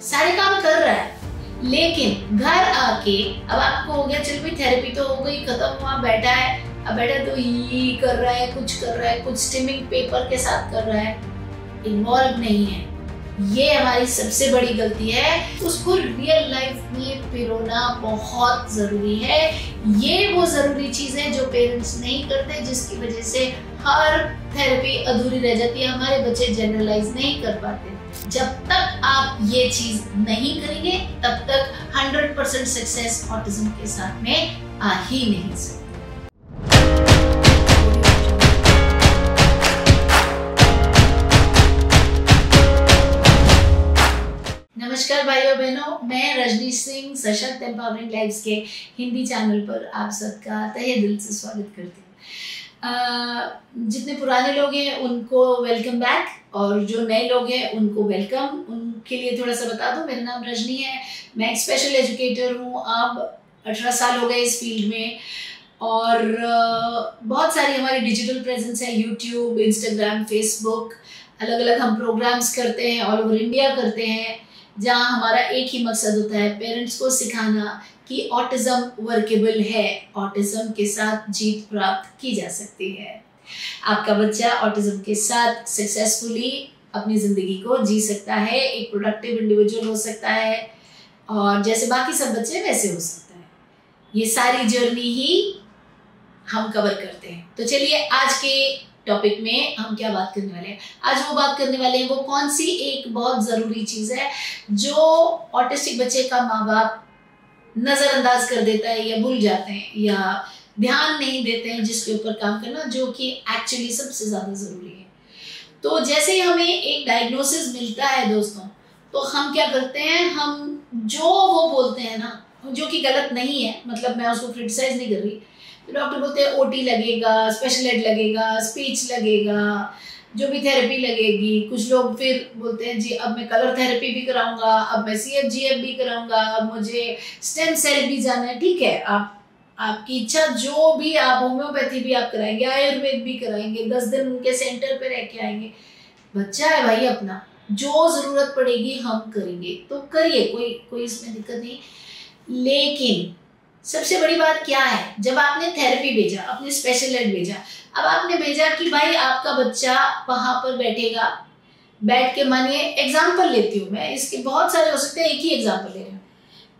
सारे काम कर रहा है, लेकिन घर आके अब आपको हो गया चल भाई थेरेपी तो हो गई, खत्म हुआ, बैठा है, अब बैठा तो ये कर रहा है, कुछ कर रहा है, कुछ स्टिमिंग पेपर के साथ कर रहा है, इन्वॉल्व नहीं है। ये हमारी सबसे बड़ी गलती है। उसको रियल लाइफ में पिरोना बहुत जरूरी है। ये वो जरूरी चीज है जो पेरेंट्स नहीं करते, जिसकी वजह से हर थेरेपी अधूरी रह जाती है, हमारे बच्चे जनरलाइज नहीं कर पाते। जब तक आप ये चीज नहीं करेंगे तब तक 100% सक्सेस ऑटिज्म के साथ में आ ही नहीं सकती। नमस्कार भाइयों बहनों, मैं रजनी सिंह सशक्त एम्पावरिंग लाइव्स के हिंदी चैनल पर आप सबका तहे दिल से स्वागत करती हूँ। जितने पुराने लोग हैं उनको वेलकम बैक, और जो नए लोग हैं उनको वेलकम। उनके लिए थोड़ा सा बता दूं, मेरा नाम रजनी है, मैं एक स्पेशल एजुकेटर हूँ। अब 18 साल हो गए इस फील्ड में, और बहुत सारी हमारी डिजिटल प्रेजेंस है, यूट्यूब, इंस्टाग्राम, फेसबुक। अलग अलग हम प्रोग्राम्स करते हैं, ऑल ओवर इंडिया करते हैं, जहाँ हमारा एक ही मकसद होता है, पेरेंट्स को सिखाना कि ऑटिज्म वर्केबल है, ऑटिज्म के साथ जीत प्राप्त की जा सकती है। आपका बच्चा ऑटिज्म के साथ सक्सेसफुली अपनी ज़िंदगी को जी सकता है, एक प्रोडक्टिव इंडिविजुअल हो सकता है, और जैसे बाकी सब बच्चे वैसे हो सकता है। ये सारी जर्नी ही हम कवर करते हैं। तो चलिए आज के टॉपिक में हम क्या बात करने वाले हैं। आज वो बात करने वाले हैं, वो कौन सी एक बहुत ज़रूरी चीज़ है जो ऑटिस्टिक बच्चे का माँ बाप नज़रअंदाज कर देता है, या भूल जाते हैं, या ध्यान नहीं देते हैं, जिसके ऊपर काम करना, जो कि एक्चुअली सबसे ज़्यादा ज़रूरी है। तो जैसे ही हमें एक डायग्नोसिस मिलता है दोस्तों, तो हम क्या करते हैं, हम जो वो बोलते हैं ना, जो कि गलत नहीं है, मतलब मैं उसको क्रिटिसाइज नहीं कर रही, तो डॉक्टर बोलते हैं ओटी लगेगा, स्पेशल एड लगेगा, स्पीच लगेगा, जो भी थेरेपी लगेगी। कुछ लोग फिर बोलते हैं जी अब मैं कलर थेरेपी भी कराऊंगा, अब मैं CFGF भी कराऊंगा, अब मुझे स्टेम सेल भी जाना है। ठीक है, आपकी इच्छा, जो भी आप, होम्योपैथी भी आप कराएंगे, आयुर्वेद भी कराएंगे, 10 दिन उनके सेंटर पे रह के आएंगे। बच्चा है भाई अपना, जो जरूरत पड़ेगी हम करेंगे, तो करिए, कोई इसमें दिक्कत नहीं। लेकिन सबसे बड़ी बात क्या है, जब आपने थेरेपी भेजा, अपने स्पेशल एड भेजा, अब आपने भेजा कि भाई आपका बच्चा वहां पर बैठेगा, बैठ के, मानिए एग्जाम्पल लेती हूँ मैं, इसके बहुत सारे हो सकते हैं, एक ही एग्जाम्पल ले रही हूँ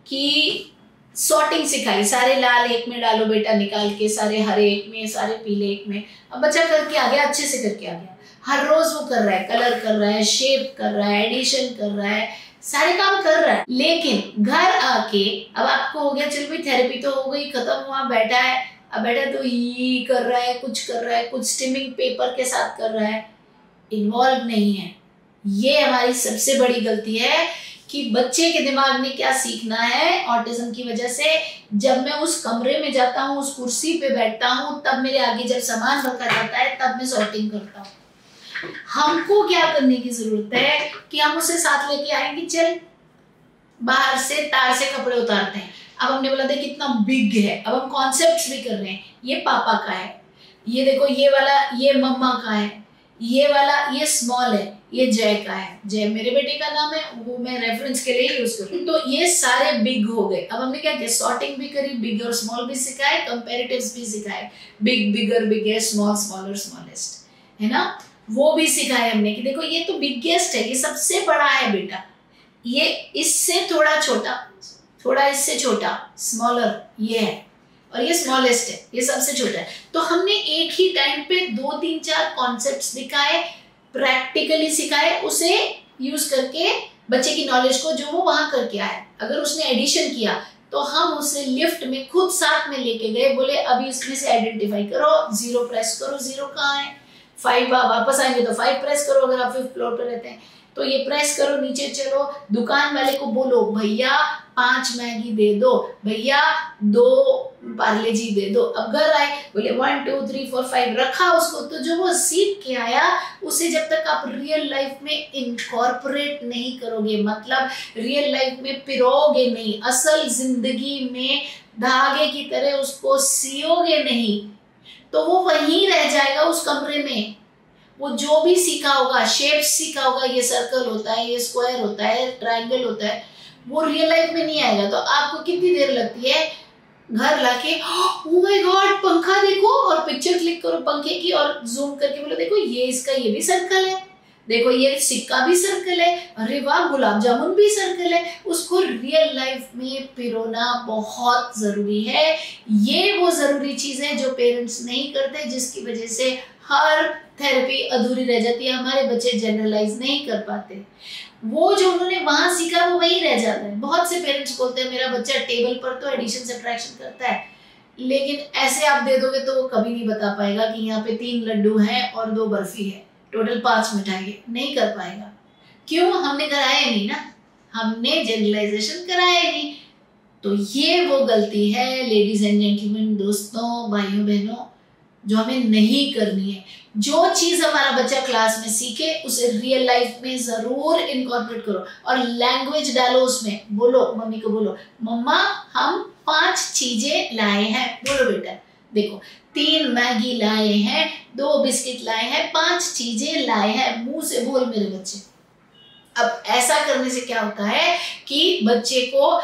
कि सॉर्टिंग सिखाई, सारे लाल एक में डालो बेटा निकाल के, सारे हरे एक में, सारे पीले एक में। अब बच्चा करके आ गया, अच्छे से करके आ गया, हर रोज वो कर रहा है, कलर कर रहा है, शेप कर रहा है, एडिशन कर रहा है, सारे काम कर रहा है। लेकिन घर आके अब आपको हो गया चल भाई थेरेपी तो हो गई, खत्म हुआ, बैठा है, अब बैठा तो ये कर रहा है, कुछ कर रहा है, कुछ स्टिमिंग पेपर के साथ कर रहा है, इन्वॉल्व नहीं है। ये हमारी सबसे बड़ी गलती है कि बच्चे के दिमाग में क्या सीखना है ऑटिज्म की वजह से। जब मैं उस कमरे में जाता हूँ, उस कुर्सी पे बैठता हूँ, तब मेरे आगे जब सामान रखा जाता है तब मैं सॉर्टिंग करता हूँ। हमको क्या करने की जरूरत है कि हम उसे साथ लेके आएंगे, चल बाहर से तार से कपड़े उतारते हैं। अब हमने बोला था कितना बिग है, अब हम कॉन्सेप्ट्स भी कर रहे हैं, ये पापा का है, ये देखो ये वाला ये मम्मा का है, ये वाला ये स्मॉल है, ये जय का है, जय मेरे बेटे का नाम है, वो मैं रेफरेंस के लिए यूज कर रही हूँ। तो ये सारे बिग हो गए। अब हमने क्या किया, सॉर्टिंग भी करी, बिग और स्मॉल भी सिखाए, कंपैरेटिव्स भी सिखाए, big bigger biggest, small smaller smallest, है ना, वो भी सिखाया हमने कि देखो ये तो बिगेस्ट है, ये सबसे बड़ा है बेटा, ये इससे थोड़ा छोटा, थोड़ा इससे छोटा, स्मॉलर ये है, और ये स्मॉलेस्ट है, ये सबसे छोटा है। तो हमने एक ही टाइम पे 2 3 4 कॉन्सेप्ट्स दिखाए, प्रैक्टिकली सिखाए, उसे यूज करके बच्चे की नॉलेज को, जो वो वहां करके आया, अगर उसने एडिशन किया तो हम उसे लिफ्ट में खुद साथ में लेके गए, बोले अभी इसमें से आइडेंटिफाई करो, 0 प्रेस करो, 0 कहाँ है, 5 वापस आएंगे तो 5 प्रेस करो, अगर आप 5th फ्लोर पे रहते हैं तो ये प्रेस करो, नीचे चलो, दुकान वाले को बोलो भैया 5 मैगी दे दो, भैया 2 पार्ले जी दे दो। अब घर आए, बोले 1 2 3 4 5 रखा उसको। तो जो वो सीख के आया, उसे जब तक आप रियल लाइफ में इनकॉर्पोरेट नहीं करोगे, मतलब रियल लाइफ में पिरोगे नहीं, असल जिंदगी में धागे की तरह उसको सियोगे नहीं, तो वो वहीं रह जाएगा उस कमरे में। वो जो भी सीखा होगा, शेप सीखा होगा, ये सर्कल होता है, ये स्क्वायर होता है, ट्रायंगल होता है, वो रियल लाइफ में नहीं आएगा। तो आपको कितनी देर लगती है घर लाके ओ माय गॉड पंखा देखो, और पिक्चर क्लिक करो पंखे की और जूम करके बोलो देखो ये इसका ये भी सर्कल है, देखो ये सिक्का भी सर्कल है, अरे वाह गुलाब जामुन भी सर्कल है। उसको रियल लाइफ में पिरोना बहुत जरूरी है। ये वो जरूरी चीज है जो पेरेंट्स नहीं करते, जिसकी वजह से हर थेरेपी अधूरी रह जाती है, हमारे बच्चे जनरलाइज नहीं कर पाते। वो जो उन्होंने वहां सीखा वो वही रह जाता है। बहुत से पेरेंट्स बोलते हैं मेरा बच्चा टेबल पर तो एडिशन सब्ट्रैक्शन करता है, लेकिन ऐसे आप दे दोगे तो वो कभी नहीं बता पाएगा कि यहाँ पे 3 लड्डू हैं और 2 बर्फी है, टोटल 5 मिठाई है, नहीं कर पाएगा। क्यों? हमने कराया नहीं ना, हमने जनरलाइजेशन कराया नहीं। तो ये वो गलती है लेडीज एंड जेंटलमैन, दोस्तों, भाइयों बहनों, जो हमें नहीं करनी है। जो चीज हमारा बच्चा क्लास में सीखे उसे रियल लाइफ में जरूर इनकॉर्पोरेट करो, और लैंग्वेज डालो उसमें। बोलो, मम्मी को बोलो मम्मा हम 5 चीजें लाए हैं, बोलो बेटा देखो 3 मैगी लाए हैं, 2 बिस्किट लाए हैं, 5 चीजें लाए हैं, मुंह से बोल मेरे बच्चे। अब ऐसा करने से क्या होता है कि बच्चे को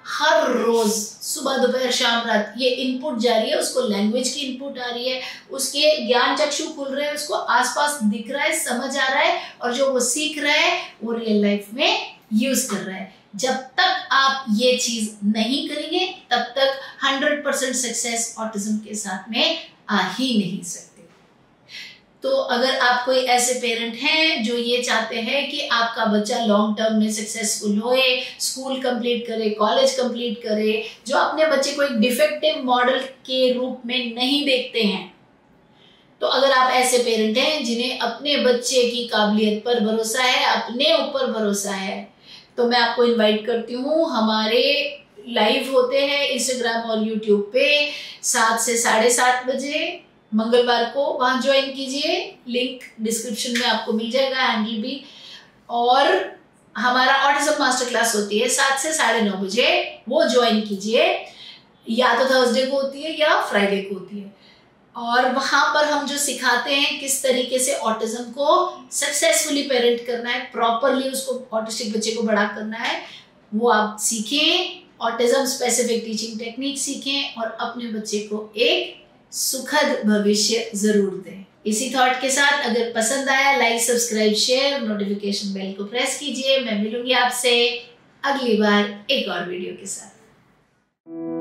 हर रोज सुबह दोपहर शाम रात ये इनपुट जा रही है, उसको लैंग्वेज की इनपुट आ रही है, उसके ज्ञान चक्षु खुल रहे हैं, उसको आसपास दिख रहा है, समझ आ रहा है, और जो वो सीख रहा है वो रियल लाइफ में यूज कर रहा है। जब तक आप ये चीज नहीं करेंगे तब तक 100% सक्सेस ऑटिज्म के साथ में आ ही नहीं सकते। तो अगर आप कोई ऐसे पेरेंट हैं जो ये चाहते हैं कि आपका बच्चा लॉन्ग टर्म में सक्सेसफुल होए, स्कूल कंप्लीट करे, कॉलेज कंप्लीट करे, जो अपने बच्चे को एक डिफेक्टिव मॉडल के रूप में नहीं देखते हैं, तो अगर आप ऐसे पेरेंट हैं जिन्हें अपने बच्चे की काबिलियत पर भरोसा है, अपने ऊपर भरोसा है, तो मैं आपको इनवाइट करती हूँ। हमारे लाइव होते हैं इंस्टाग्राम और यूट्यूब पे 7 से 7:30 बजे मंगलवार को, वहां ज्वाइन कीजिए। लिंक डिस्क्रिप्शन में आपको मिल जाएगा, हैंडल भी। और हमारा ऑटिज्म मास्टर क्लास होती है 7 से 9:30 बजे, वो ज्वाइन कीजिए। या तो थर्सडे को होती है या फ्राइडे को होती है, और वहां पर हम जो सिखाते हैं किस तरीके से ऑटिज्म को सक्सेसफुली पेरेंट करना है, प्रॉपरली उसको ऑटिस्टिक बच्चे को बड़ा करना है, वो आप सीखें। ऑटिज्म स्पेसिफिक टीचिंग टेक्निक सीखें और अपने बच्चे को एक सुखद भविष्य जरूर दें। इसी थॉट के साथ अगर पसंद आया like, subscribe, share, notification bell को प्रेस कीजिए। मैं मिलूंगी आपसे अगली बार एक और वीडियो के साथ।